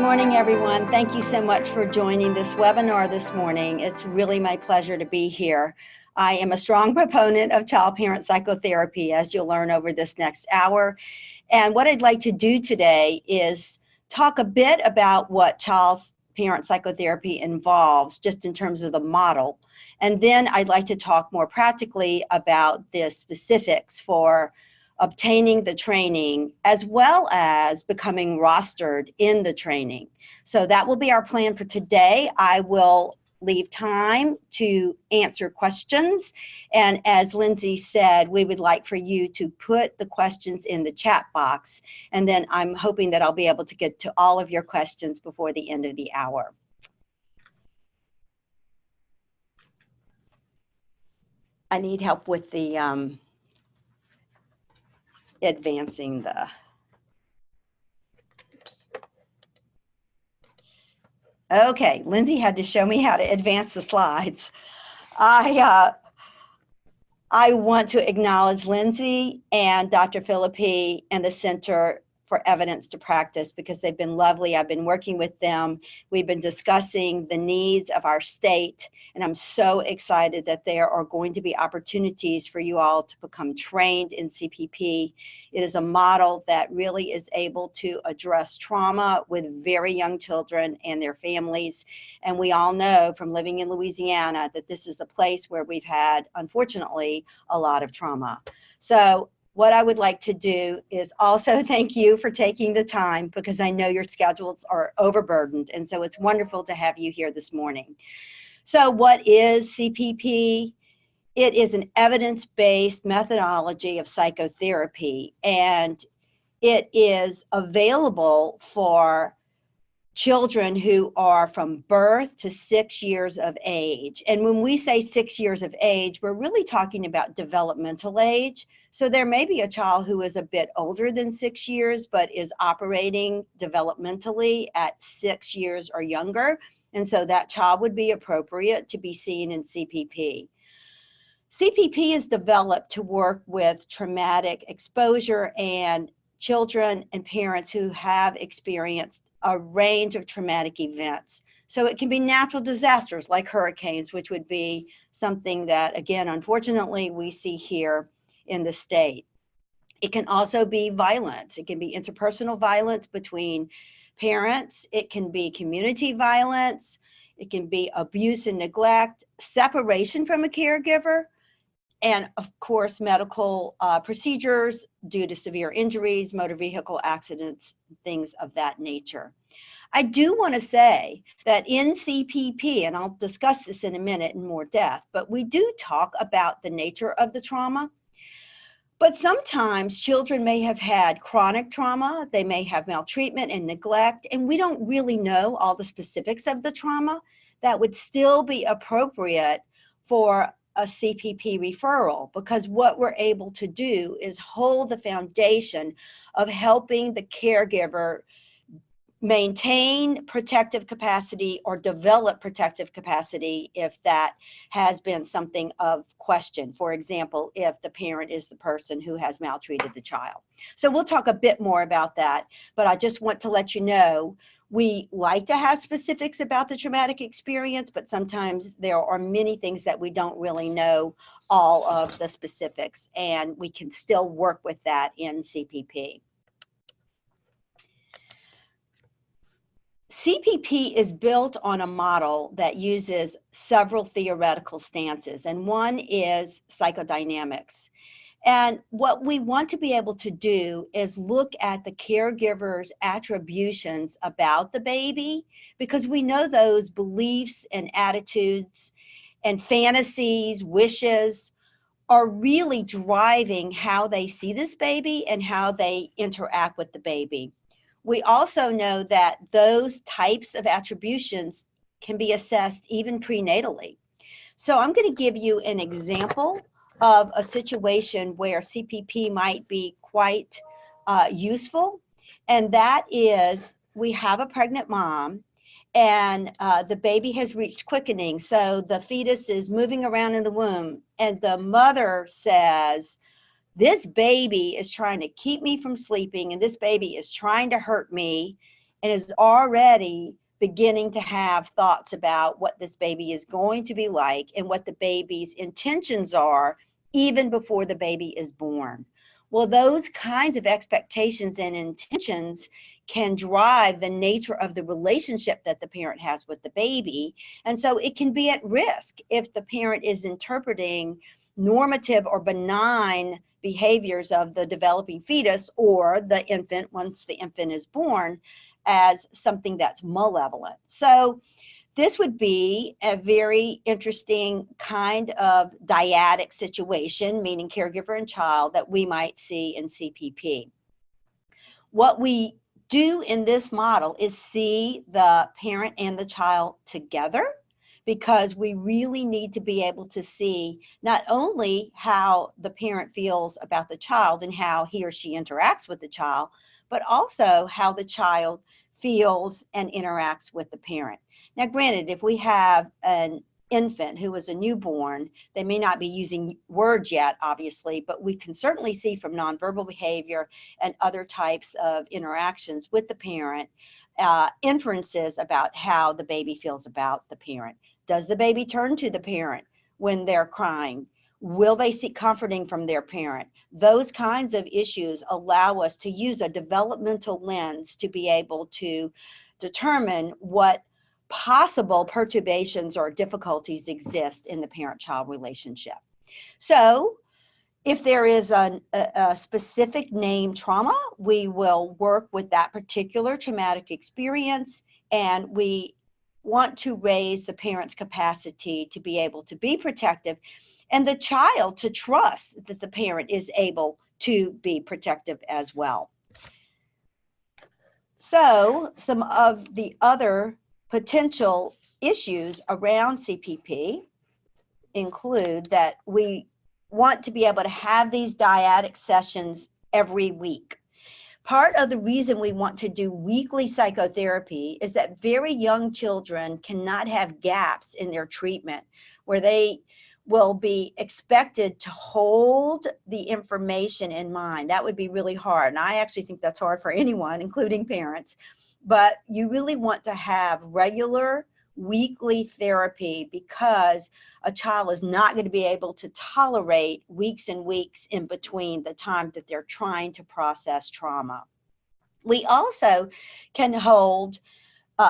morning, everyone. Thank you so much for joining this webinar this morning. It's really my pleasure to be here. I am a strong proponent of child-parent psychotherapy, as you'll learn over this next hour. And what I'd like to do today is talk a bit about what child-parent psychotherapy involves, just in terms of the model. And then I'd like to talk more practically about the specifics for obtaining the training, as well as becoming rostered in the training. So that will be our plan for today. I will leave time to answer questions. And as Lindsay said, we would like for you to put the questions in the chat box. And then I'm hoping that I'll be able to get to all of your questions before the end of the hour. I need help with the advancing the, oops. Okay, Lindsay had to show me how to advance the slides. I want to acknowledge Lindsay and Dr. Philippi and the Center for Evidence to Practice, because they've been lovely. I've been working with them. We've been discussing the needs of our state, and I'm so excited that there are going to be opportunities for you all to become trained in CPP. It is a model that really is able to address trauma with very young children and their families. And we all know from living in Louisiana that this is a place where we've had, unfortunately, a lot of trauma. So what I would like to do is also thank you for taking the time, because I know your schedules are overburdened. And so it's wonderful to have you here this morning. So what is CPP? It is an evidence-based methodology of psychotherapy, and it is available for children who are from birth to 6 years of age. And when we say 6 years of age, we're really talking about developmental age. So there may be a child who is a bit older than 6 years, but is operating developmentally at 6 years or younger. And so that child would be appropriate to be seen in CPP. CPP is developed to work with traumatic exposure and children and parents who have experienced a range of traumatic events. So it can be natural disasters like hurricanes, which would be something that, again, unfortunately, we see here in the state. It can also be violence. It can be interpersonal violence between parents. It can be community violence. It can be abuse and neglect, separation from a caregiver, and of course, medical procedures due to severe injuries, motor vehicle accidents, things of that nature. I do want to say that in CPP, and I'll discuss this in a minute in more depth, but we do talk about the nature of the trauma. But sometimes children may have had chronic trauma, they may have maltreatment and neglect, and we don't really know all the specifics of the trauma that would still be appropriate for a CPP referral, because what we're able to do is hold the foundation of helping the caregiver maintain protective capacity or develop protective capacity if that has been something of question. For example, if the parent is the person who has maltreated the child. So we'll talk a bit more about that, but I just want to let you know we like to have specifics about the traumatic experience, but sometimes there are many things that we don't really know all of the specifics, and we can still work with that in CPP. CPP is built on a model that uses several theoretical stances, and one is psychodynamics. And what we want to be able to do is look at the caregiver's attributions about the baby, because we know those beliefs and attitudes and fantasies, wishes are really driving how they see this baby and how they interact with the baby. We also know that those types of attributions can be assessed even prenatally. So I'm going to give you an example of a situation where CPP might be quite useful. And that is, we have a pregnant mom and the baby has reached quickening. So the fetus is moving around in the womb, and the mother says, this baby is trying to keep me from sleeping, and this baby is trying to hurt me, and is already beginning to have thoughts about what this baby is going to be like and what the baby's intentions are even before the baby is born. Well, those kinds of expectations and intentions can drive the nature of the relationship that the parent has with the baby. And so it can be at risk if the parent is interpreting normative or benign behaviors of the developing fetus or the infant once the infant is born as something that's malevolent. So this would be a very interesting kind of dyadic situation, meaning caregiver and child, that we might see in CPP. What we do in this model is see the parent and the child together, because we really need to be able to see not only how the parent feels about the child and how he or she interacts with the child, but also how the child feels and interacts with the parent. Now, granted, if we have an infant who is a newborn, they may not be using words yet, obviously, but we can certainly see from nonverbal behavior and other types of interactions with the parent, inferences about how the baby feels about the parent. Does the baby turn to the parent when they're crying? Will they seek comforting from their parent? Those kinds of issues allow us to use a developmental lens to be able to determine what possible perturbations or difficulties exist in the parent-child relationship. So if there is a specific named trauma, we will work with that particular traumatic experience, and we want to raise the parent's capacity to be able to be protective and the child to trust that the parent is able to be protective as well. So some of the other potential issues around CPP include that we want to be able to have these dyadic sessions every week. Part of the reason we want to do weekly psychotherapy is that very young children cannot have gaps in their treatment where they will be expected to hold the information in mind. That would be really hard. And I actually think that's hard for anyone, including parents. But you really want to have regular weekly therapy, because a child is not going to be able to tolerate weeks and weeks in between the time that they're trying to process trauma. We also can hold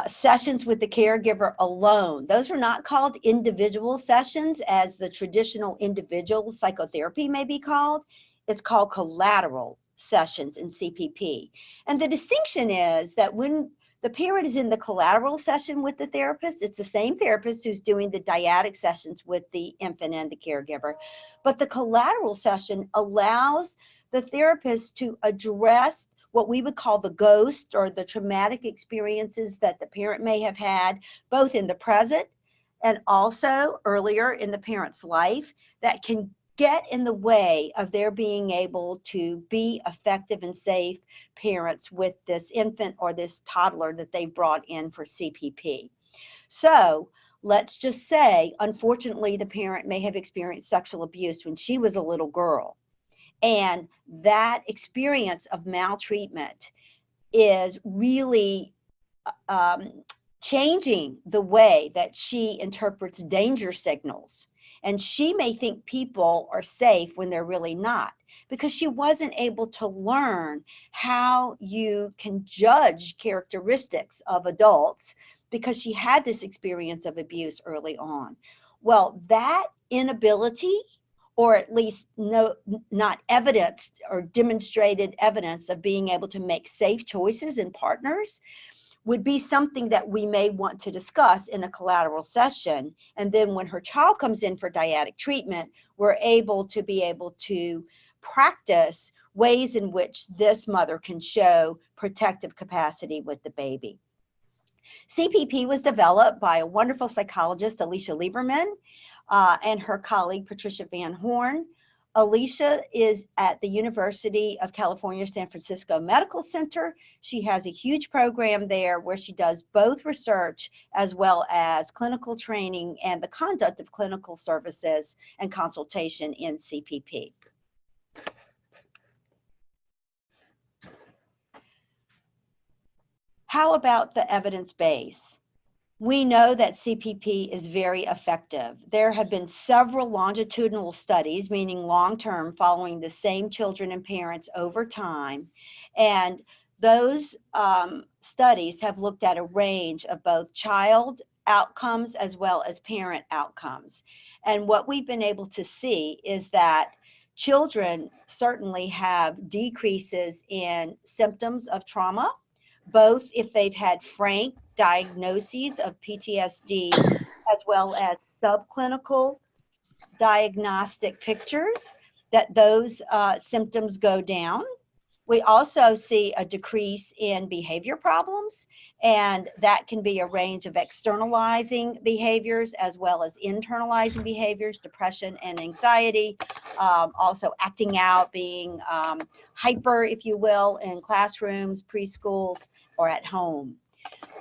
sessions with the caregiver alone. Those are not called individual sessions as the traditional individual psychotherapy may be called. It's called collateral sessions in CPP. And the distinction is that when the parent is in the collateral session with the therapist, it's the same therapist who's doing the dyadic sessions with the infant and the caregiver. But the collateral session allows the therapist to address what we would call the ghost or the traumatic experiences that the parent may have had, both in the present and also earlier in the parent's life, that can get in the way of their being able to be effective and safe parents with this infant or this toddler that they brought in for CPP. So let's just say, unfortunately, the parent may have experienced sexual abuse when she was a little girl. And that experience of maltreatment is really changing the way that she interprets danger signals. And she may think people are safe when they're really not, because she wasn't able to learn how you can judge characteristics of adults because she had this experience of abuse early on. Well, that inability, or at least not evidenced or demonstrated evidence of being able to make safe choices in partners, would be something that we may want to discuss in a collateral session. And then when her child comes in for dyadic treatment, we're able to practice ways in which this mother can show protective capacity with the baby. CPP was developed by a wonderful psychologist, Alicia Lieberman, and her colleague, Patricia Van Horn. Alicia is at the University of California, San Francisco Medical Center. She has a huge program there where she does both research as well as clinical training and the conduct of clinical services and consultation in CPP. How about the evidence base? We know that CPP is very effective. There have been several longitudinal studies, meaning long-term, following the same children and parents over time. And those studies have looked at a range of both child outcomes as well as parent outcomes. And what we've been able to see is that children certainly have decreases in symptoms of trauma, both if they've had frank diagnoses of PTSD as well as subclinical diagnostic pictures, that those symptoms go down. We also see a decrease in behavior problems, and that can be a range of externalizing behaviors as well as internalizing behaviors, depression and anxiety, also acting out, being hyper, if you will, in classrooms, preschools, or at home.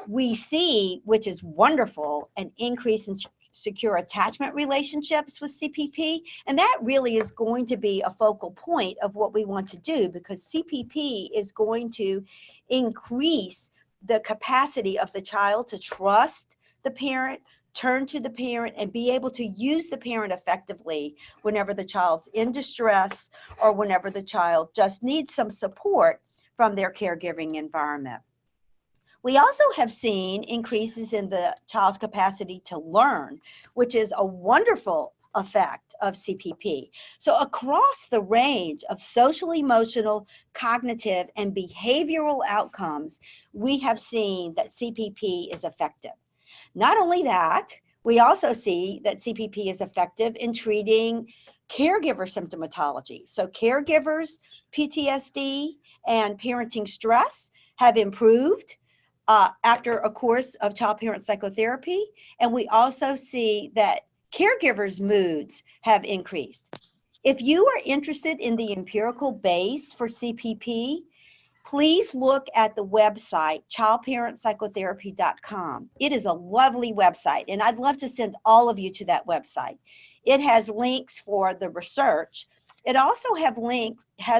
We see, which is wonderful, an increase in secure attachment relationships with CPP. And that really is going to be a focal point of what we want to do, because CPP is going to increase the capacity of the child to trust the parent, turn to the parent, and be able to use the parent effectively whenever the child's in distress or whenever the child just needs some support from their caregiving environment. We also have seen increases in the child's capacity to learn, which is a wonderful effect of CPP. So across the range of social, emotional, cognitive, and behavioral outcomes, we have seen that CPP is effective. Not only that, we also see that CPP is effective in treating caregiver symptomatology. So caregivers, PTSD, and parenting stress have improved after a course of child-parent psychotherapy. And we also see that caregivers' moods have increased. If you are interested in the empirical base for CPP, please look at the website, childparentpsychotherapy.com. It is a lovely website, and I'd love to send all of you to that website. It has links for the research. It also has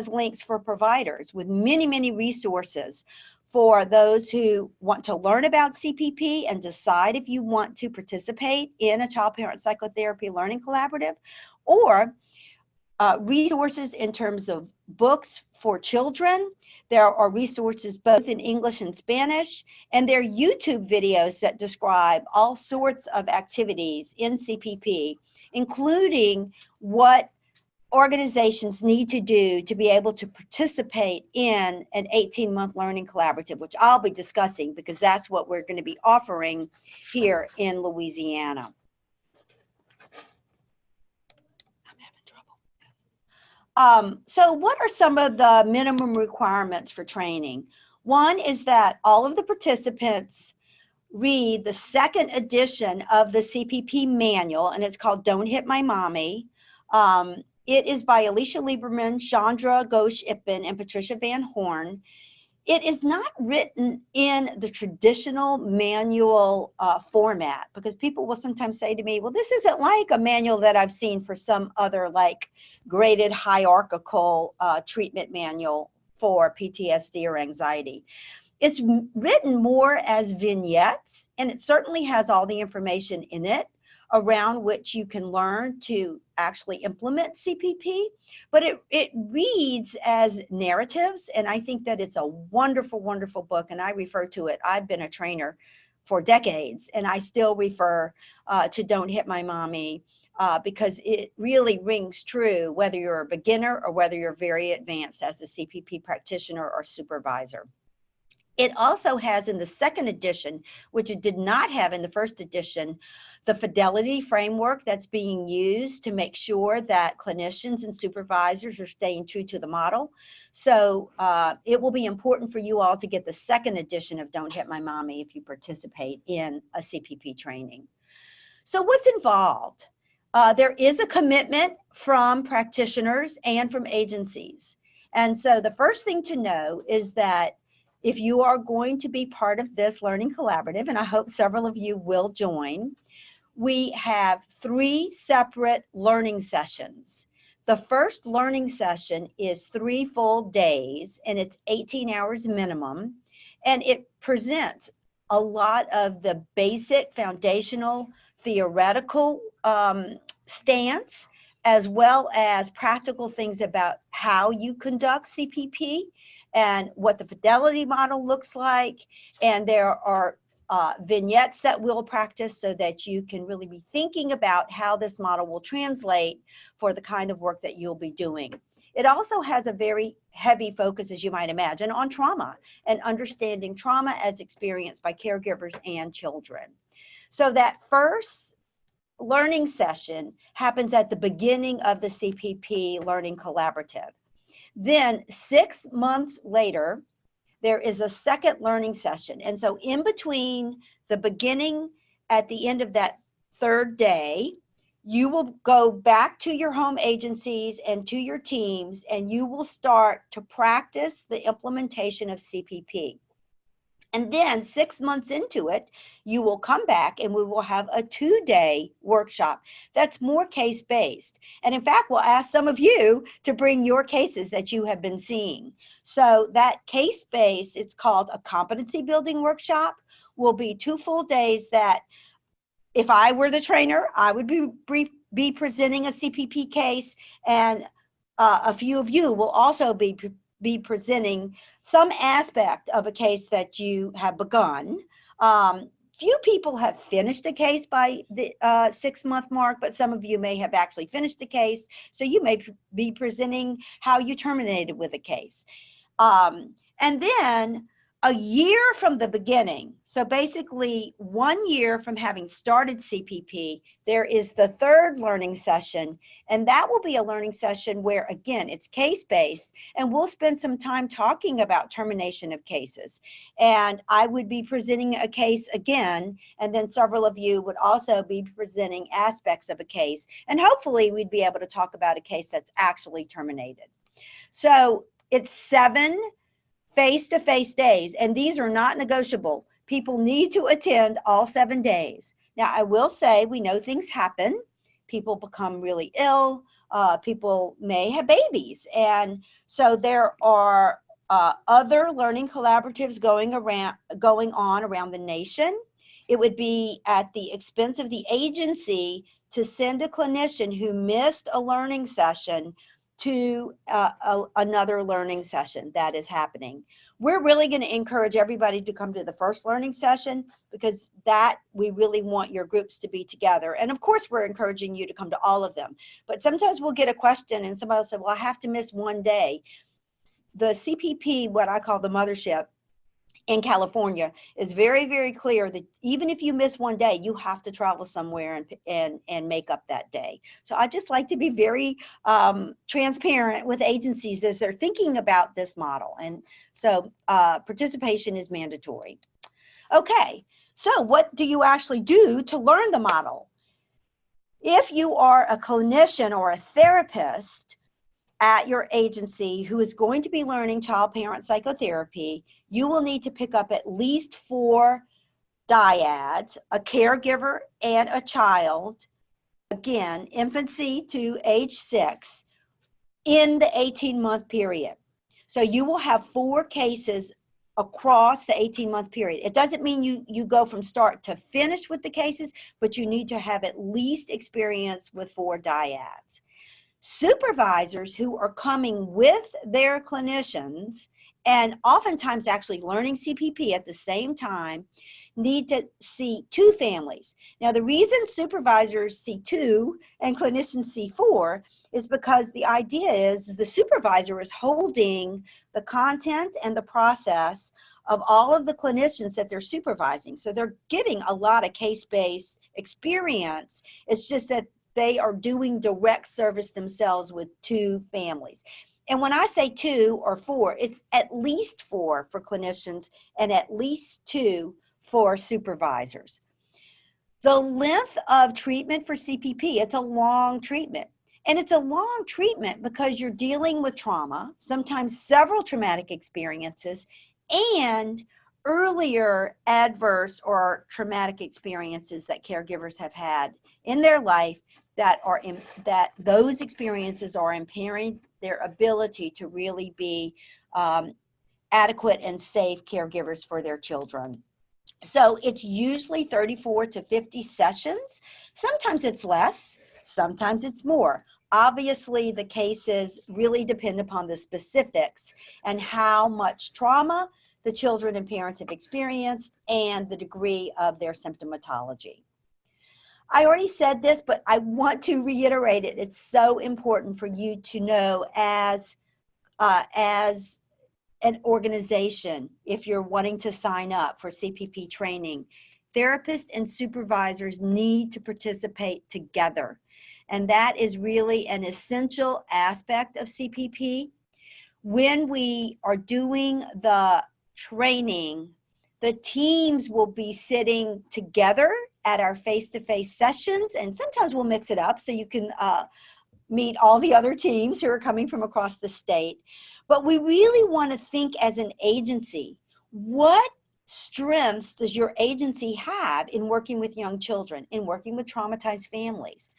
links for providers with many, many resources for those who want to learn about CPP and decide if you want to participate in a child-parent psychotherapy learning collaborative, or resources in terms of books for children. There are resources both in English and Spanish, and there are YouTube videos that describe all sorts of activities in CPP, including what organizations need to do to be able to participate in an 18-month learning collaborative, which I'll be discussing because that's what we're going to be offering here in Louisiana. I'm having trouble. So what are some of the minimum requirements for training? One is that all of the participants read the second edition of the CPP manual, and it's called Don't Hit My Mommy. It is by Alicia Lieberman, Chandra Ghosh-Ippen, and Patricia Van Horn. It is not written in the traditional manual format, because people will sometimes say to me, well, this isn't like a manual that I've seen for some other like graded hierarchical treatment manual for PTSD or anxiety. It's written more as vignettes, and it certainly has all the information in it around which you can learn to actually implement CPP, but it reads as narratives, and I think that it's a wonderful, wonderful book, and I refer to it. I've been a trainer for decades, and I still refer to Don't Hit My Mommy because it really rings true whether you're a beginner or whether you're very advanced as a CPP practitioner or supervisor. It also has in the second edition, which it did not have in the first edition, the Fidelity framework that's being used to make sure that clinicians and supervisors are staying true to the model. So it will be important for you all to get the second edition of Don't Hit My Mommy if you participate in a CPP training. So what's involved? There is a commitment from practitioners and from agencies. And so the first thing to know is that if you are going to be part of this learning collaborative, and I hope several of you will join, we have 3 separate learning sessions. The first learning session is 3 full days, and it's 18 hours minimum. And it presents a lot of the basic foundational theoretical stance, as well as practical things about how you conduct CPP and what the Fidelity model looks like. And there are vignettes that we'll practice so that you can really be thinking about how this model will translate for the kind of work that you'll be doing. It also has a very heavy focus, as you might imagine, on trauma and understanding trauma as experienced by caregivers and children. So that first learning session happens at the beginning of the CPP Learning Collaborative. Then 6 months later, there is a second learning session. And so in between the beginning, at the end of that third day, you will go back to your home agencies and to your teams, and you will start to practice the implementation of CPP. And then 6 months into it, you will come back and we will have a 2-day workshop that's more case-based. And in fact, we'll ask some of you to bring your cases that you have been seeing. So that case-based, it's called a competency building workshop, will be 2 full days that if I were the trainer, I would be presenting a CPP case, and a few of you will also be presenting some aspect of a case that you have begun. Few people have finished a case by the 6-month mark, but some of you may have actually finished a case. So you may be presenting how you terminated with a case. And then a year from the beginning, so basically 1 year from having started CPP, there is the third learning session, and that will be a learning session where, again, it's case-based, and we'll spend some time talking about termination of cases. And I would be presenting a case again, and then several of you would also be presenting aspects of a case, and hopefully we'd be able to talk about a case that's actually terminated. So it's 7 face-to-face days, and these are not negotiable. People need to attend all 7 days. Now, I will say, we know things happen. People become really ill. People may have babies. And so there are other learning collaboratives going on around the nation. It would be at the expense of the agency to send a clinician who missed a learning session to another learning session that is happening. We're really going to encourage everybody to come to the first learning session, because that we really want your groups to be together. And of course, we're encouraging you to come to all of them. But sometimes we'll get a question and somebody will say, well, I have to miss 1 day. The CPP, what I call the mothership, in California is very, very clear that even if you miss 1 day, you have to travel somewhere and make up that day. So I just like to be very transparent with agencies as they're thinking about this model. And so participation is mandatory. Okay, so what do you actually do to learn the model? If you are a clinician or a therapist at your agency who is going to be learning child-parent psychotherapy, you will need to pick up at least 4 dyads, a caregiver and a child, again, infancy to age 6, in the 18-month period. So you will have 4 cases across the 18-month period. It doesn't mean you go from start to finish with the cases, but you need to have at least experience with 4 dyads. Supervisors who are coming with their clinicians and oftentimes actually learning CPP at the same time need to see 2 families. Now, the reason supervisors see 2 and clinicians see 4 is because the idea is the supervisor is holding the content and the process of all of the clinicians that they're supervising. So they're getting a lot of case-based experience. It's just that they are doing direct service themselves with 2 families. And when I say 2 or 4, it's at least 4 for clinicians and at least 2 for supervisors. The length of treatment for CPP, it's a long treatment. And it's a long treatment because you're dealing with trauma, sometimes several traumatic experiences, and earlier adverse or traumatic experiences that caregivers have had in their life that those experiences are impairing their ability to really be adequate and safe caregivers for their children. So it's usually 34 to 50 sessions. Sometimes it's less, sometimes it's more. Obviously, the cases really depend upon the specifics and how much trauma the children and parents have experienced and the degree of their symptomatology. I already said this, but I want to reiterate it. It's so important for you to know as an organization, if you're wanting to sign up for CPP training, therapists and supervisors need to participate together. And that is really an essential aspect of CPP. When we are doing the training, the teams will be sitting together at our face-to-face sessions, and sometimes we'll mix it up so you can meet all the other teams who are coming from across the state. But we really want to think as an agency, what strengths does your agency have in working with young children, in working with traumatized families?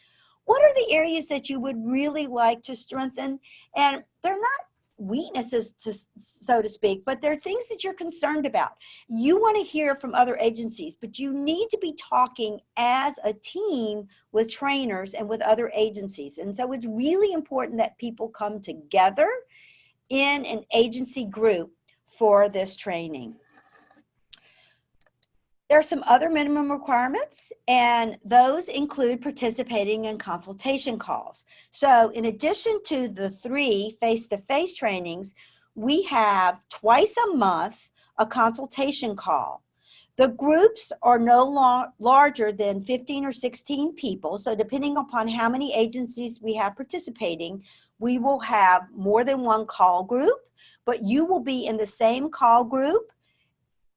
What are the areas that you would really like to strengthen? And they're not weaknesses, so to speak, but they're things that you're concerned about. You want to hear from other agencies, but you need to be talking as a team with trainers and with other agencies. And so it's really important that people come together in an agency group for this training. There are some other minimum requirements, and those include participating in consultation calls. So in addition to the 3 face-to-face trainings, we have twice a month a consultation call. The groups are no larger than 15 or 16 people, so depending upon how many agencies we have participating, we will have more than one call group, but you will be in the same call group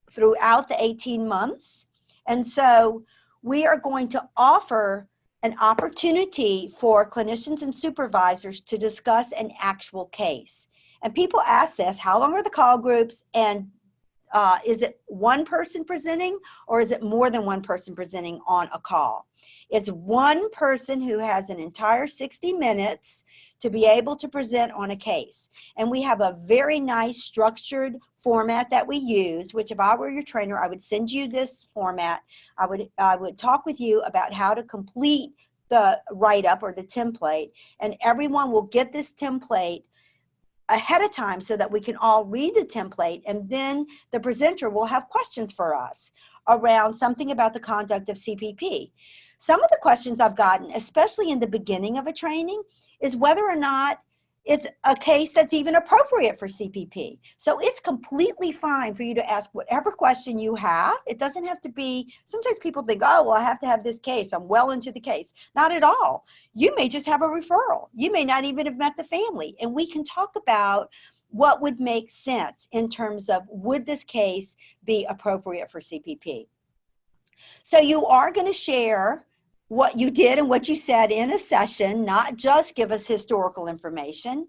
throughout the 18 months. And so we are going to offer an opportunity for clinicians and supervisors to discuss an actual case. And people ask this, how long are the call groups, and is it one person presenting, or is it more than one person presenting on a call? It's one person who has an entire 60 minutes to be able to present on a case. And we have a very nice structured format that we use, which if I were your trainer, I would send you this format. I would talk with you about how to complete the write-up or the template, and everyone will get this template ahead of time so that we can all read the template, and then the presenter will have questions for us around something about the conduct of CPP. Some of the questions I've gotten, especially in the beginning of a training, is whether or not it's a case that's even appropriate for CPP. So it's completely fine for you to ask whatever question you have. It doesn't have to be, sometimes people think, oh, well, I have to have this case. I'm well into the case. Not at all. You may just have a referral. You may not even have met the family. And we can talk about what would make sense in terms of, would this case be appropriate for CPP? So you are going to share what you did and what you said in a session, not just give us historical information.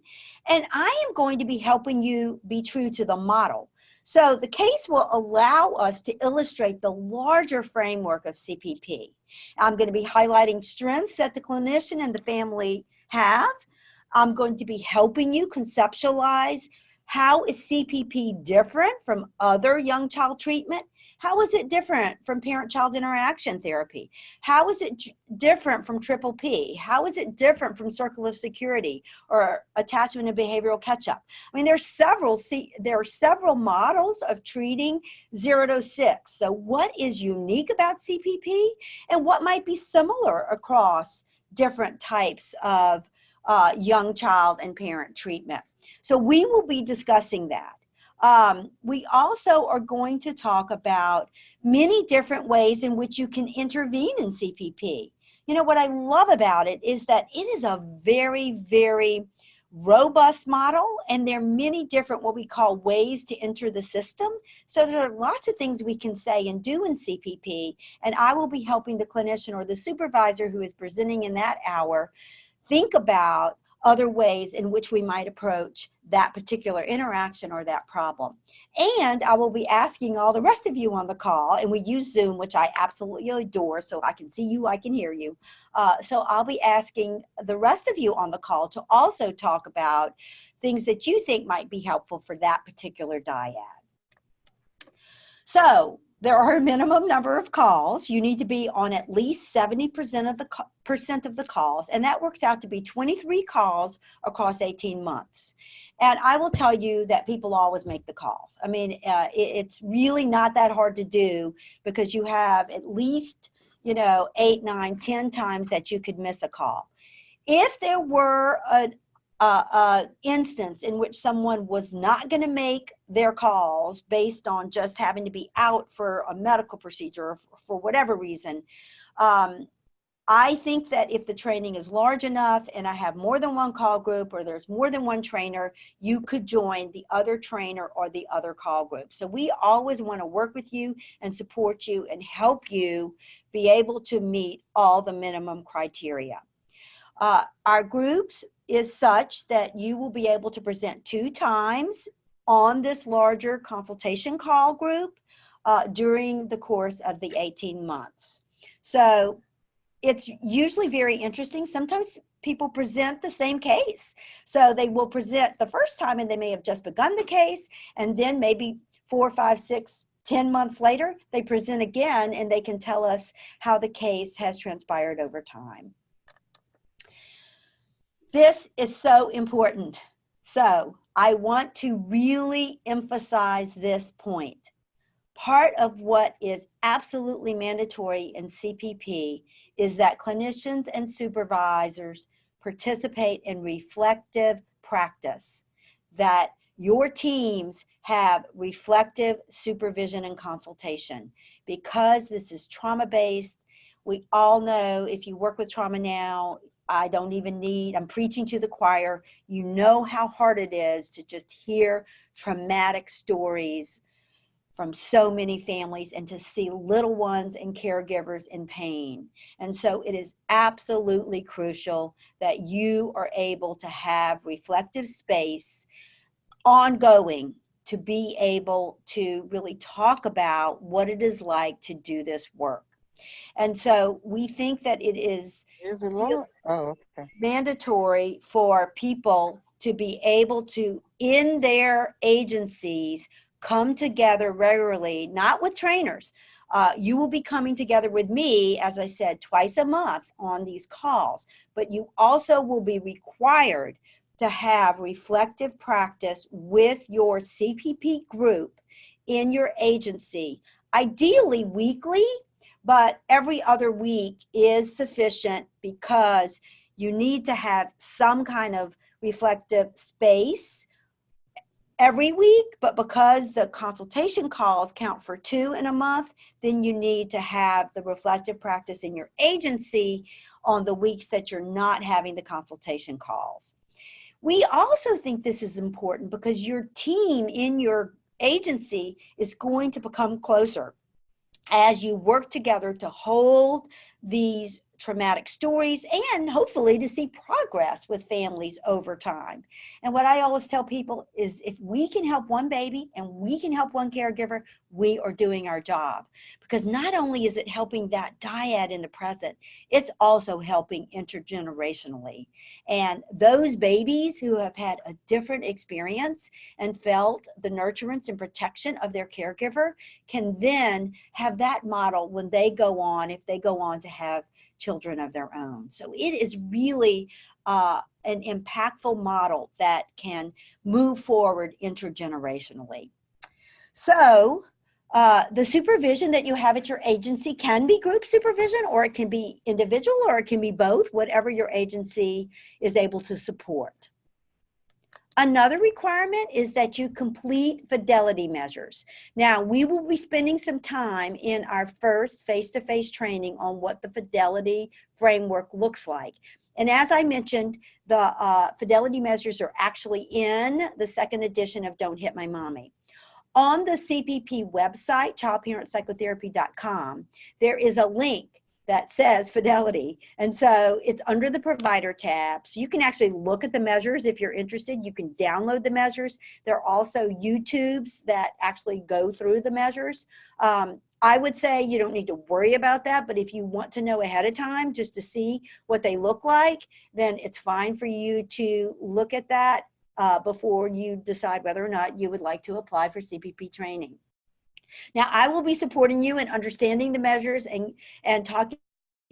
And I am going to be helping you be true to the model. So the case will allow us to illustrate the larger framework of CPP. I'm going to be highlighting strengths that the clinician and the family have. I'm going to be helping you conceptualize, how is CPP different from other young child treatment? How is it different from parent-child interaction therapy? How is it different from triple P? How is it different from circle of security or attachment and behavioral catch-up? I mean, there are several models of treating 0 to 6. So what is unique about CPP, and what might be similar across different types of young child and parent treatment? So we will be discussing that. We also are going to talk about many different ways in which you can intervene in CPP. You know, what I love about it is that it is a very, very robust model, and there are many different what we call ways to enter the system. So there are lots of things we can say and do in CPP, and I will be helping the clinician or the supervisor who is presenting in that hour think about other ways in which we might approach that particular interaction or that problem. And I will be asking all the rest of you on the call, and we use Zoom, which I absolutely adore, so I can see you, I can hear you. So I'll be asking the rest of you on the call to also talk about things that you think might be helpful for that particular dyad. So there are a minimum number of calls. You need to be on at least 70% of the calls, and that works out to be 23 calls across 18 months. And I will tell you that people always make the calls. I mean, it's really not that hard to do, because you have at least, 8, 9, 10 times that you could miss a call. If there were an instance in which someone was not going to make their calls based on just having to be out for a medical procedure or for whatever reason, I think that if the training is large enough and I have more than one call group, or there's more than one trainer, you could join the other trainer or the other call group. So we always want to work with you and support you and help you be able to meet all the minimum criteria. Our groups is such that you will be able to present 2 times on this larger consultation call group during the course of the 18 months. So it's usually very interesting. Sometimes people present the same case. So they will present the first time and they may have just begun the case, and then maybe 4, 5, 6, 10 months later, they present again and they can tell us how the case has transpired over time. This is so important. So I want to really emphasize this point. Part of what is absolutely mandatory in CPP is that clinicians and supervisors participate in reflective practice, that your teams have reflective supervision and consultation. Because this is trauma-based, we all know, if you work with trauma now, I'm preaching to the choir. You know how hard it is to just hear traumatic stories from so many families and to see little ones and caregivers in pain. And so it is absolutely crucial that you are able to have reflective space ongoing to be able to really talk about what it is like to do this work. And so we think that it is mandatory for people to be able to, in their agencies, come together regularly, not with trainers. You will be coming together with me, as I said, twice a month on these calls, but you also will be required to have reflective practice with your CPP group in your agency, ideally weekly, but every other week is sufficient, because you need to have some kind of reflective space every week. But because the consultation calls count for 2 in a month, then you need to have the reflective practice in your agency on the weeks that you're not having the consultation calls. We also think this is important because your team in your agency is going to become closer as you work together to hold these traumatic stories and hopefully to see progress with families over time. And what I always tell people is, if we can help one baby and we can help one caregiver, we are doing our job. Because not only is it helping that dyad in the present, it's also helping intergenerationally. And those babies who have had a different experience and felt the nurturance and protection of their caregiver can then have that model when they go on, if they go on to have children of their own. So it is really an impactful model that can move forward intergenerationally. So the supervision that you have at your agency can be group supervision, or it can be individual, or it can be both, whatever your agency is able to support. Another requirement is that you complete Fidelity measures. Now, we will be spending some time in our first face-to-face training on what the Fidelity framework looks like. And as I mentioned, the Fidelity measures are actually in the second edition of Don't Hit My Mommy. On the CPP website, childparentpsychotherapy.com, there is a link that says Fidelity. And so it's under the provider tab. So you can actually look at the measures if you're interested. You can download the measures. There are also YouTubes that actually go through the measures. I would say you don't need to worry about that, but if you want to know ahead of time just to see what they look like, then it's fine for you to look at that before you decide whether or not you would like to apply for CPP training. Now, I will be supporting you in understanding the measures and talking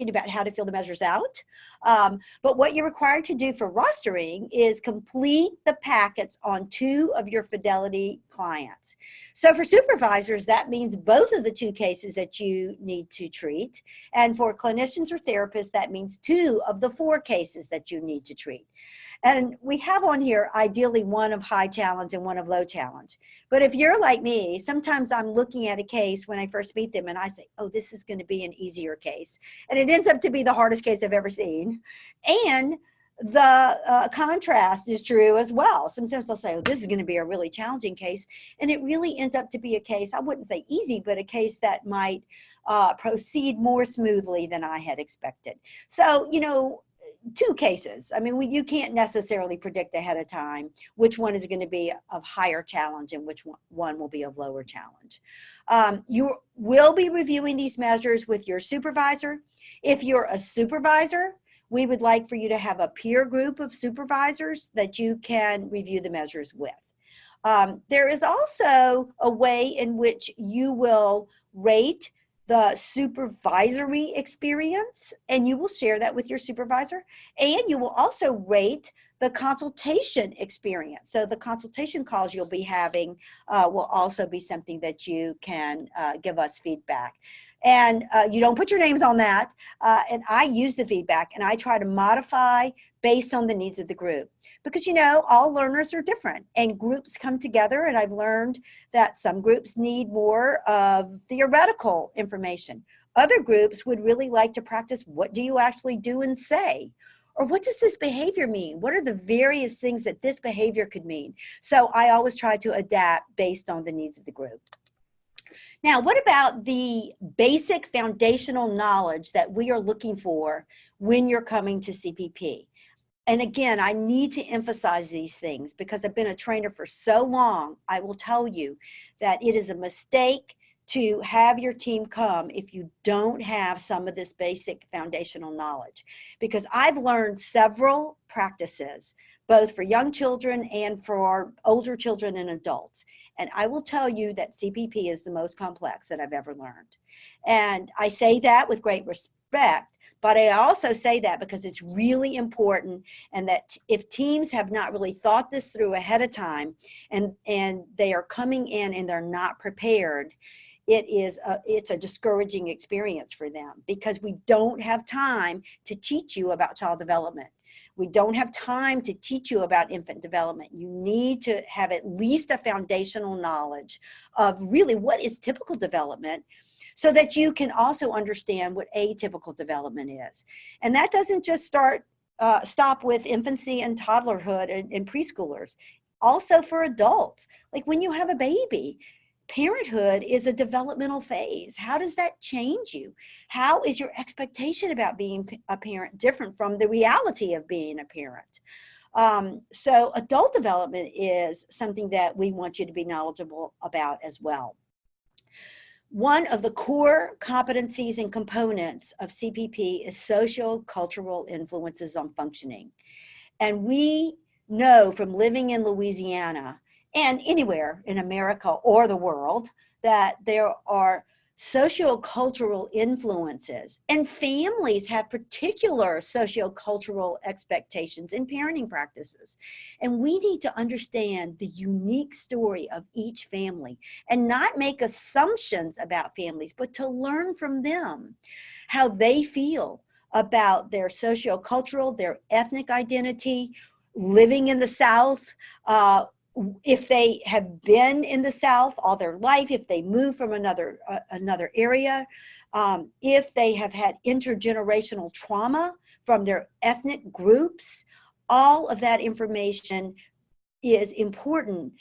about how to fill the measures out. But what you're required to do for rostering is complete the packets on 2 of your Fidelity clients. So for supervisors, that means both of the 2 cases that you need to treat. And for clinicians or therapists, that means 2 of the 4 cases that you need to treat. And we have on here, ideally, 1 of high challenge and 1 of low challenge. But if you're like me, sometimes I'm looking at a case when I first meet them and I say, oh, this is going to be an easier case. And it ends up to be the hardest case I've ever seen. And the contrast is true as well. Sometimes I'll say, oh, this is going to be a really challenging case. And it really ends up to be a case, I wouldn't say easy, but a case that might proceed more smoothly than I had expected. So, you know, 2 cases. I mean, you can't necessarily predict ahead of time which one is going to be of higher challenge and which one will be of lower challenge. You will be reviewing these measures with your supervisor. If you're a supervisor, we would like for you to have a peer group of supervisors that you can review the measures with. There is also a way in which you will rate the supervisory experience, and you will share that with your supervisor, and you will also rate the consultation experience. So the consultation calls you'll be having will also be something that you can give us feedback. And you don't put your names on that, and I use the feedback, and I try to modify based on the needs of the group. Because, you know, all learners are different, and groups come together, and I've learned that some groups need more of theoretical information. Other groups would really like to practice, what do you actually do and say? Or what does this behavior mean? What are the various things that this behavior could mean? So I always try to adapt based on the needs of the group. Now, what about the basic foundational knowledge that we are looking for when you're coming to CPP? And again, I need to emphasize these things because I've been a trainer for so long. I will tell you that it is a mistake to have your team come if you don't have some of this basic foundational knowledge. Because I've learned several practices, both for young children and for older children and adults. And I will tell you that CPP is the most complex that I've ever learned. And I say that with great respect. But I also say that because it's really important, and that if teams have not really thought this through ahead of time and they are coming in and they're not prepared, it's a discouraging experience for them, because we don't have time to teach you about child development. We don't have time to teach you about infant development. You need to have at least a foundational knowledge of really what is typical development, so that you can also understand what atypical development is. And that doesn't just stop with infancy and toddlerhood and preschoolers. Also for adults, like when you have a baby, parenthood is a developmental phase. How does that change you? How is your expectation about being a parent different from the reality of being a parent? So adult development is something that we want you to be knowledgeable about as well. One of the core competencies and components of CPP is socio-cultural influences on functioning. And we know from living in Louisiana and anywhere in America or the world that there are sociocultural influences, and families have particular sociocultural expectations in parenting practices. And we need to understand the unique story of each family and not make assumptions about families, but to learn from them how they feel about their sociocultural, their ethnic identity, living in the South, if they have been in the South all their life, if they move from another area, if they have had intergenerational trauma from their ethnic groups. All of that information is important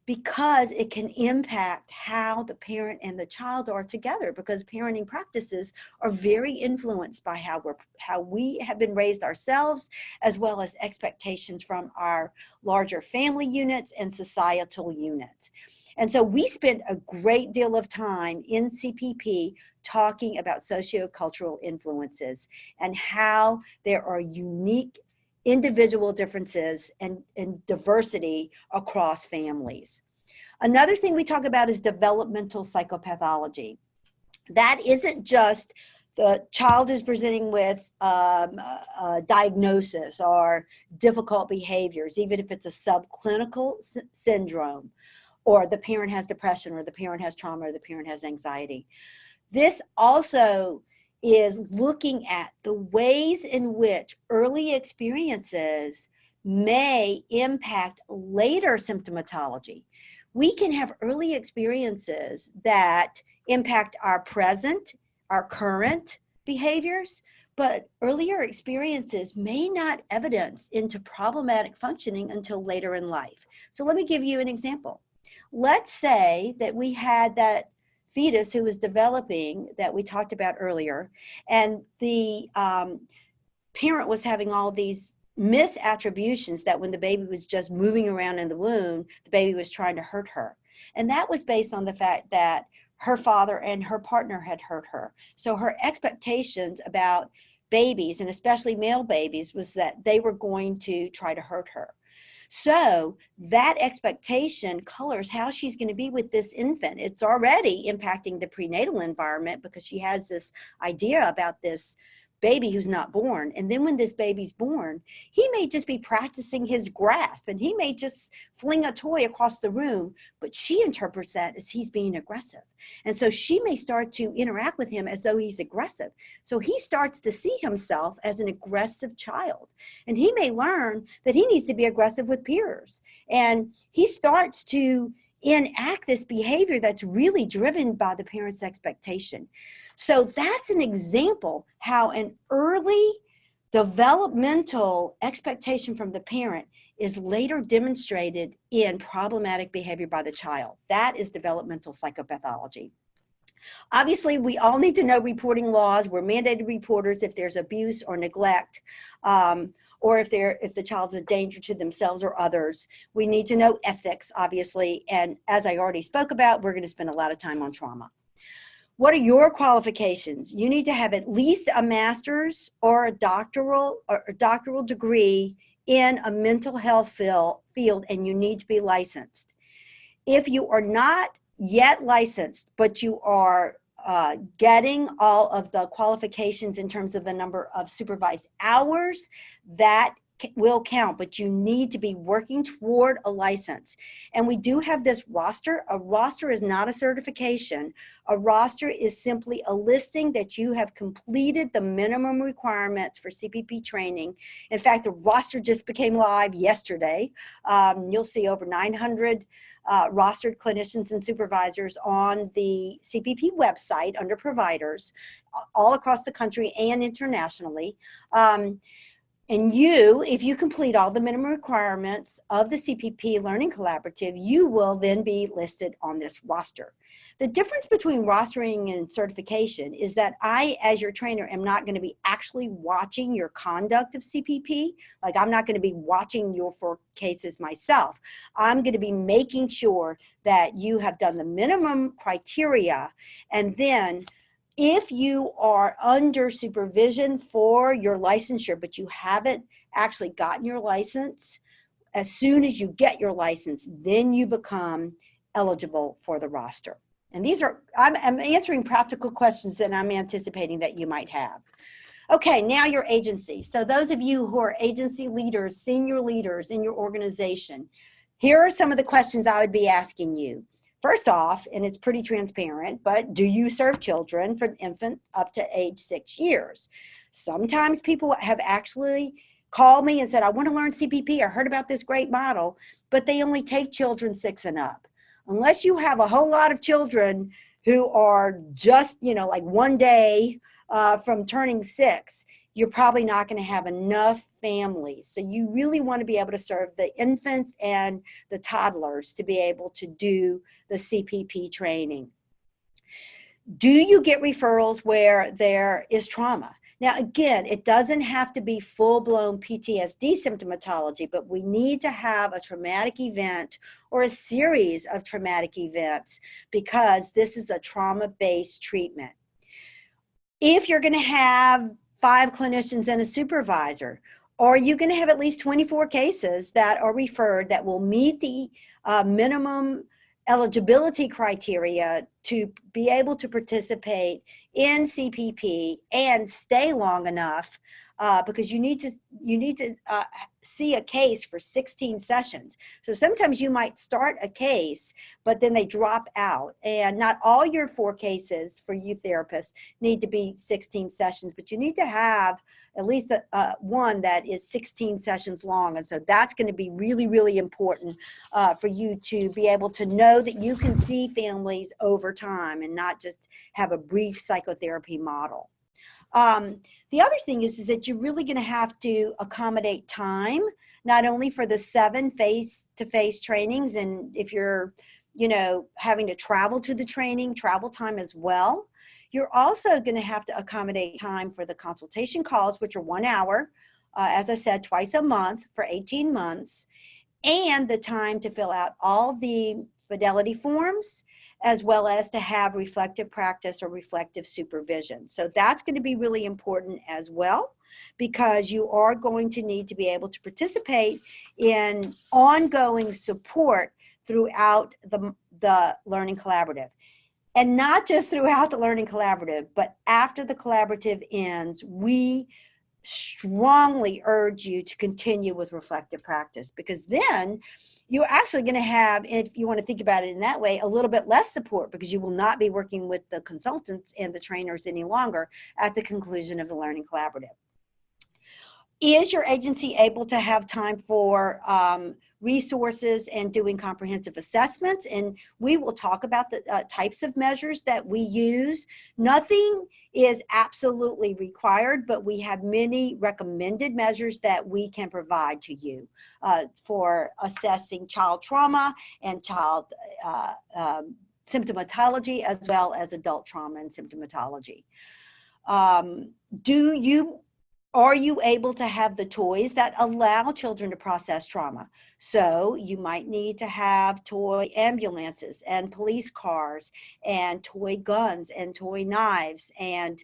because it can impact how the parent and the child are together, because parenting practices are very influenced by how we have been raised ourselves, as well as expectations from our larger family units and societal units. And so we spent a great deal of time in CPP talking about sociocultural influences and how there are unique individual differences and diversity across families. Another thing we talk about is developmental psychopathology. That isn't just the child is presenting with a diagnosis or difficult behaviors, even if it's a subclinical syndrome, or the parent has depression, or the parent has trauma, or the parent has anxiety. This also is looking at the ways in which early experiences may impact later symptomatology. We can have early experiences that impact our present, our current behaviors, but earlier experiences may not evidence into problematic functioning until later in life. So let me give you an example. Let's say that we had that fetus who was developing that we talked about earlier, and the parent was having all these misattributions that when the baby was just moving around in the womb, the baby was trying to hurt her. And that was based on the fact that her father and her partner had hurt her. So her expectations about babies, and especially male babies, was that they were going to try to hurt her. So that expectation colors how she's going to be with this infant. It's already impacting the prenatal environment because she has this idea about this baby who's not born. And then when this baby's born, he may just be practicing his grasp, and he may just fling a toy across the room, but she interprets that as he's being aggressive. And so she may start to interact with him as though he's aggressive. So he starts to see himself as an aggressive child. And he may learn that he needs to be aggressive with peers. And he starts to enact this behavior that's really driven by the parent's expectation. So that's an example how an early developmental expectation from the parent is later demonstrated in problematic behavior by the child. That is developmental psychopathology. Obviously, we all need to know reporting laws. We're mandated reporters if there's abuse or neglect, or if the child's a danger to themselves or others. We need to know ethics, obviously. And as I already spoke about, we're going to spend a lot of time on trauma. What are your qualifications? You need to have at least a master's or a doctoral degree in a mental health field, and you need to be licensed. If you are not yet licensed, but you are getting all of the qualifications in terms of the number of supervised hours, that will count, but you need to be working toward a license. And we do have this roster. A roster is not a certification. A roster is simply a listing that you have completed the minimum requirements for CPP training. In fact, the roster just became live yesterday. You'll see over 900 rostered clinicians and supervisors on the CPP website under providers all across the country and internationally. And if you complete all the minimum requirements of the CPP Learning Collaborative, you will then be listed on this roster. The difference between rostering and certification is that I, as your trainer, am not going to be actually watching your conduct of CPP. Like, I'm not going to be watching your 4 cases myself. I'm going to be making sure that you have done the minimum criteria, and then if you are under supervision for your licensure, but you haven't actually gotten your license, as soon as you get your license, then you become eligible for the roster. And I'm answering practical questions that I'm anticipating that you might have. Okay, now your agency. So those of you who are agency leaders, senior leaders in your organization, here are some of the questions I would be asking you. First off, and it's pretty transparent, but do you serve children from infant up to age 6 years? Sometimes people have actually called me and said, I want to learn CPP. I heard about this great model, but they only take children 6 and up. Unless you have a whole lot of children who are just, like 1 day from turning 6, you're probably not going to have enough families. So you really want to be able to serve the infants and the toddlers to be able to do the CPP training. Do you get referrals where there is trauma? Now, again, it doesn't have to be full-blown PTSD symptomatology, but we need to have a traumatic event or a series of traumatic events because this is a trauma-based treatment. If you're going to have 5 clinicians and a supervisor, are you going to have at least 24 cases that are referred that will meet the minimum eligibility criteria to be able to participate in CPP and stay long enough because you need to see a case for 16 sessions. So sometimes you might start a case, but then they drop out. And not all your 4 cases for you therapists need to be 16 sessions, but you need to have at least one that is 16 sessions long. And so that's going to be really, really important for you to be able to know that you can see families over time and not just have a brief psychotherapy model. The other thing is that you're really going to have to accommodate time, not only for the 7 face-to-face trainings, and if you're, having to travel to the training, travel time as well. You're also going to have to accommodate time for the consultation calls, which are 1 hour, as I said, twice a month for 18 months, and the time to fill out all the Fidelity forms, as well as to have reflective practice or reflective supervision. So that's going to be really important as well, because you are going to need to be able to participate in ongoing support throughout the Learning Collaborative. And not just throughout the Learning Collaborative, but after the collaborative ends, we strongly urge you to continue with reflective practice, because then you're actually going to have, if you want to think about it in that way, a little bit less support, because you will not be working with the consultants and the trainers any longer at the conclusion of the Learning Collaborative. Is your agency able to have time for resources and doing comprehensive assessments? And we will talk about the types of measures that we use. Nothing is absolutely required, but we have many recommended measures that we can provide to you for assessing child trauma and child symptomatology, as well as adult trauma and symptomatology. Are you able to have the toys that allow children to process trauma? So you might need to have toy ambulances and police cars and toy guns and toy knives and,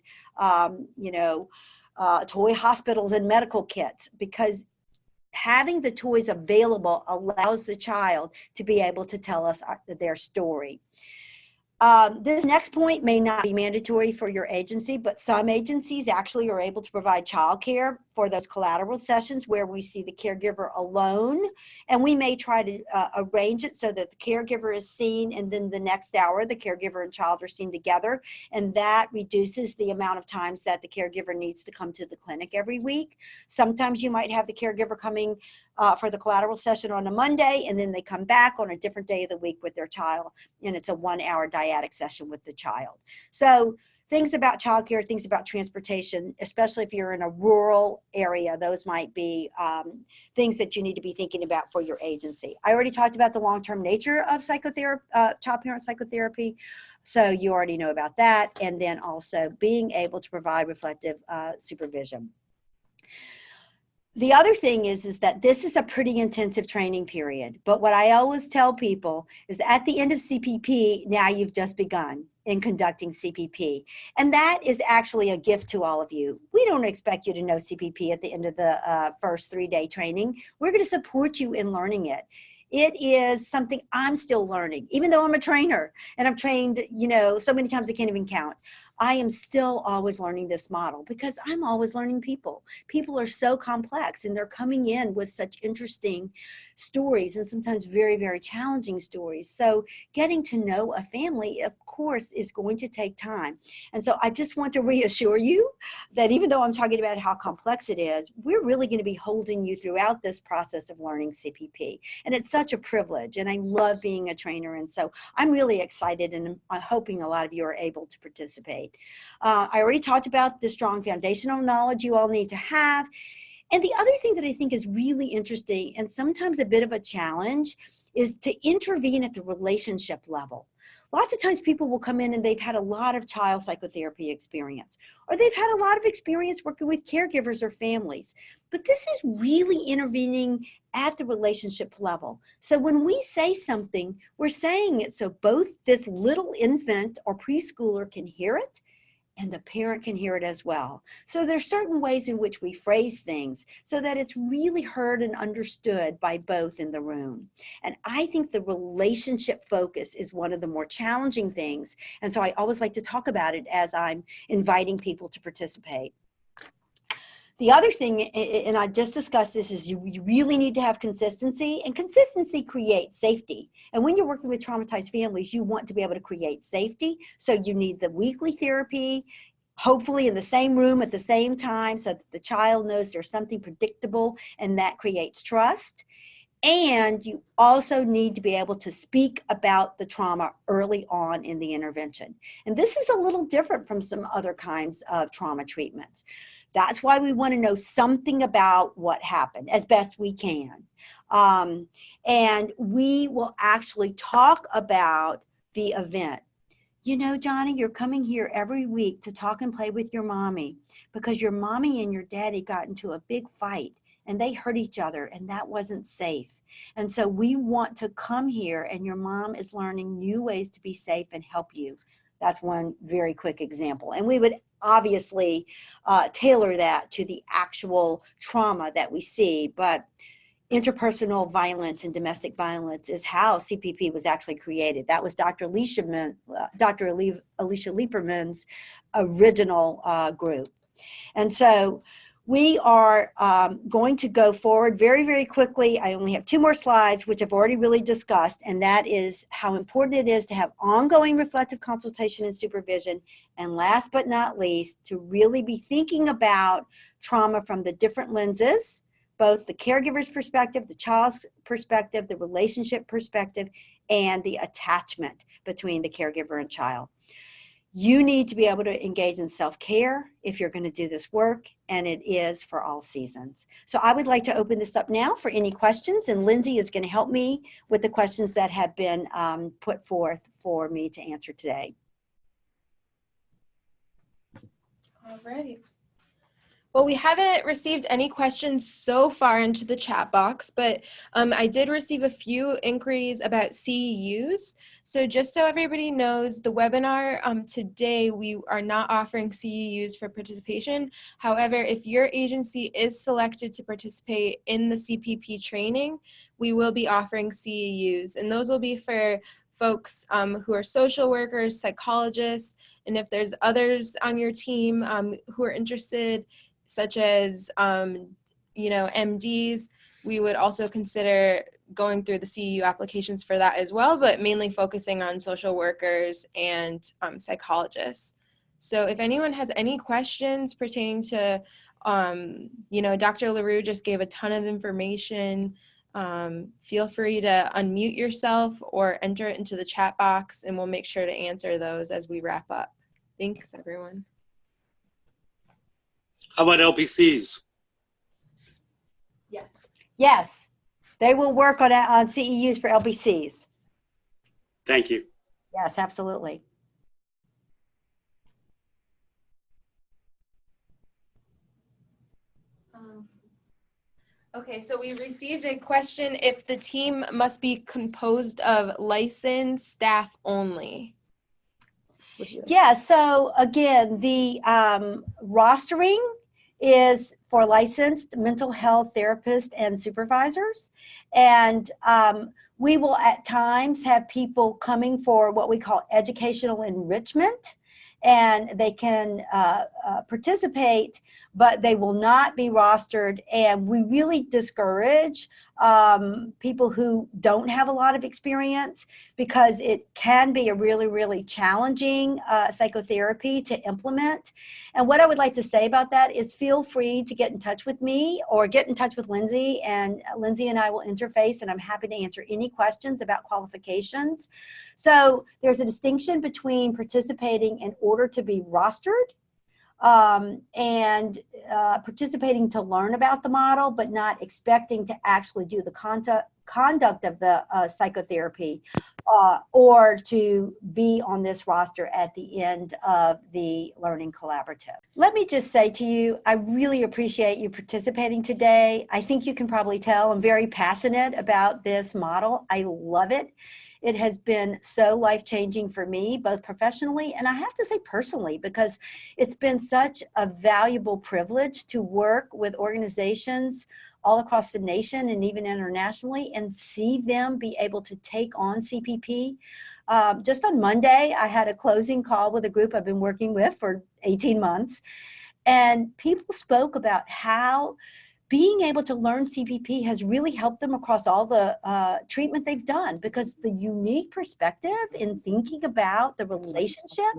toy hospitals and medical kits, because having the toys available allows the child to be able to tell us their story. This next point may not be mandatory for your agency, but some agencies actually are able to provide childcare for those collateral sessions where we see the caregiver alone, and we may try to arrange it so that the caregiver is seen, and then the next hour the caregiver and child are seen together, and that reduces the amount of times that the caregiver needs to come to the clinic every week. Sometimes you might have the caregiver coming for the collateral session on a Monday, and then they come back on a different day of the week with their child, and it's a 1-hour dyadic session with the child. So things about childcare, things about transportation, especially if you're in a rural area, those might be things that you need to be thinking about for your agency. I already talked about the long-term nature of psychotherapy, child-parent psychotherapy, so you already know about that, and then also being able to provide reflective supervision. The other thing is that this is a pretty intensive training period, but what I always tell people is that at the end of CPP, now you've just begun in conducting CPP. And that is actually a gift to all of you. We don't expect you to know CPP at the end of the first 3-day training. We're going to support you in learning it. It is something I'm still learning, even though I'm a trainer and I've trained, so many times I can't even count. I am still always learning this model because I'm always learning people. People are so complex and they're coming in with such interesting stories and sometimes very, very challenging stories. So getting to know a family, of course, is going to take time. And so I just want to reassure you that even though I'm talking about how complex it is, we're really going to be holding you throughout this process of learning CPP. And it's such a privilege, and I love being a trainer. And so I'm really excited, and I'm hoping a lot of you are able to participate. I already talked about the strong foundational knowledge you all need to have. And the other thing that I think is really interesting and sometimes a bit of a challenge is to intervene at the relationship level. Lots of times people will come in and they've had a lot of child psychotherapy experience, or they've had a lot of experience working with caregivers or families. But this is really intervening at the relationship level. So when we say something, we're saying it so both this little infant or preschooler can hear it, and the parent can hear it as well. So there's certain ways in which we phrase things so that it's really heard and understood by both in the room. And I think the relationship focus is one of the more challenging things. And so I always like to talk about it as I'm inviting people to participate. The other thing, and I just discussed this, is you really need to have consistency, and consistency creates safety. And when you're working with traumatized families, you want to be able to create safety. So you need the weekly therapy, hopefully in the same room at the same time, so that the child knows there's something predictable, and that creates trust. And you also need to be able to speak about the trauma early on in the intervention. And this is a little different from some other kinds of trauma treatments. That's why we want to know something about what happened as best we can. And we will actually talk about the event. You know, Johnny, you're coming here every week to talk and play with your mommy because your mommy and your daddy got into a big fight and they hurt each other, and that wasn't safe. And so we want to come here, and your mom is learning new ways to be safe and help you. That's one very quick example. And we would obviously tailor that to the actual trauma that we see, but interpersonal violence and domestic violence is how CPP was actually created. That was Dr. Alicia Lieberman's original group. And so we are going to go forward very, very quickly. I only have 2 more slides, which I've already really discussed, and that is how important it is to have ongoing reflective consultation and supervision. And last but not least, to really be thinking about trauma from the different lenses, both the caregiver's perspective, the child's perspective, the relationship perspective, and the attachment between the caregiver and child. You need to be able to engage in self-care if you're going to do this work, and it is for all seasons. So I would like to open this up now for any questions, and Lindsay is going to help me with the questions that have been put forth for me to answer today. All right. Well, we haven't received any questions so far into the chat box, but I did receive a few inquiries about CEUs. So just so everybody knows, the webinar today, we are not offering CEUs for participation. However, if your agency is selected to participate in the CPP training, we will be offering CEUs, and those will be for folks who are social workers, psychologists, and if there's others on your team who are interested, such as, you know, MDs, we would also consider going through the CEU applications for that as well, but mainly focusing on social workers and psychologists. So if anyone has any questions pertaining to, you know, Dr. Larrieu just gave a ton of information. Feel free to unmute yourself or enter it into the chat box, and we'll make sure to answer those as we wrap up. Thanks, everyone. How about LPCs? Yes. Yes, they will work on CEUs for LPCs. Thank you. Yes, absolutely. Okay, so we received a question if the team must be composed of licensed staff only. Yeah, so again, the rostering is for licensed mental health therapists and supervisors. And we will at times have people coming for what we call educational enrichment. And they can participate, but they will not be rostered. And we really discourage people who don't have a lot of experience, because it can be a really, really challenging psychotherapy to implement. And what I would like to say about that is, feel free to get in touch with me or get in touch with Lindsay, and Lindsay and I will interface, and I'm happy to answer any questions about qualifications. So there's a distinction between participating in order to be rostered and participating to learn about the model, but not expecting to actually do the conduct of the psychotherapy or to be on this roster at the end of the Learning Collaborative. Let me just say to you, I really appreciate you participating today. I think you can probably tell I'm very passionate about this model. I love it. It has been so life-changing for me, both professionally and I have to say personally, because it's been such a valuable privilege to work with organizations all across the nation and even internationally and see them be able to take on CPP. Just on Monday, I had a closing call with a group I've been working with for 18 months, and people spoke about how being able to learn CPP has really helped them across all the treatment they've done, because the unique perspective in thinking about the relationship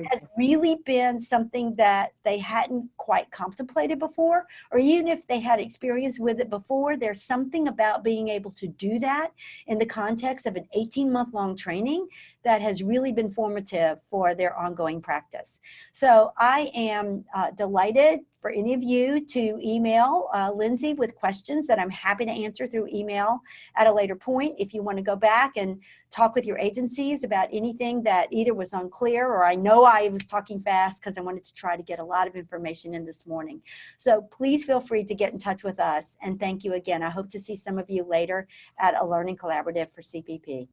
has really been something that they hadn't quite contemplated before, or even if they had experience with it before, there's something about being able to do that in the context of an 18-month-long training that has really been formative for their ongoing practice. So I am delighted for any of you to email Lindsay with questions that I'm happy to answer through email at a later point. If you want to go back and talk with your agencies about anything that either was unclear, or I know I was talking fast because I wanted to try to get a lot of information in this morning. So please feel free to get in touch with us. And thank you again. I hope to see some of you later at a Learning Collaborative for CPP.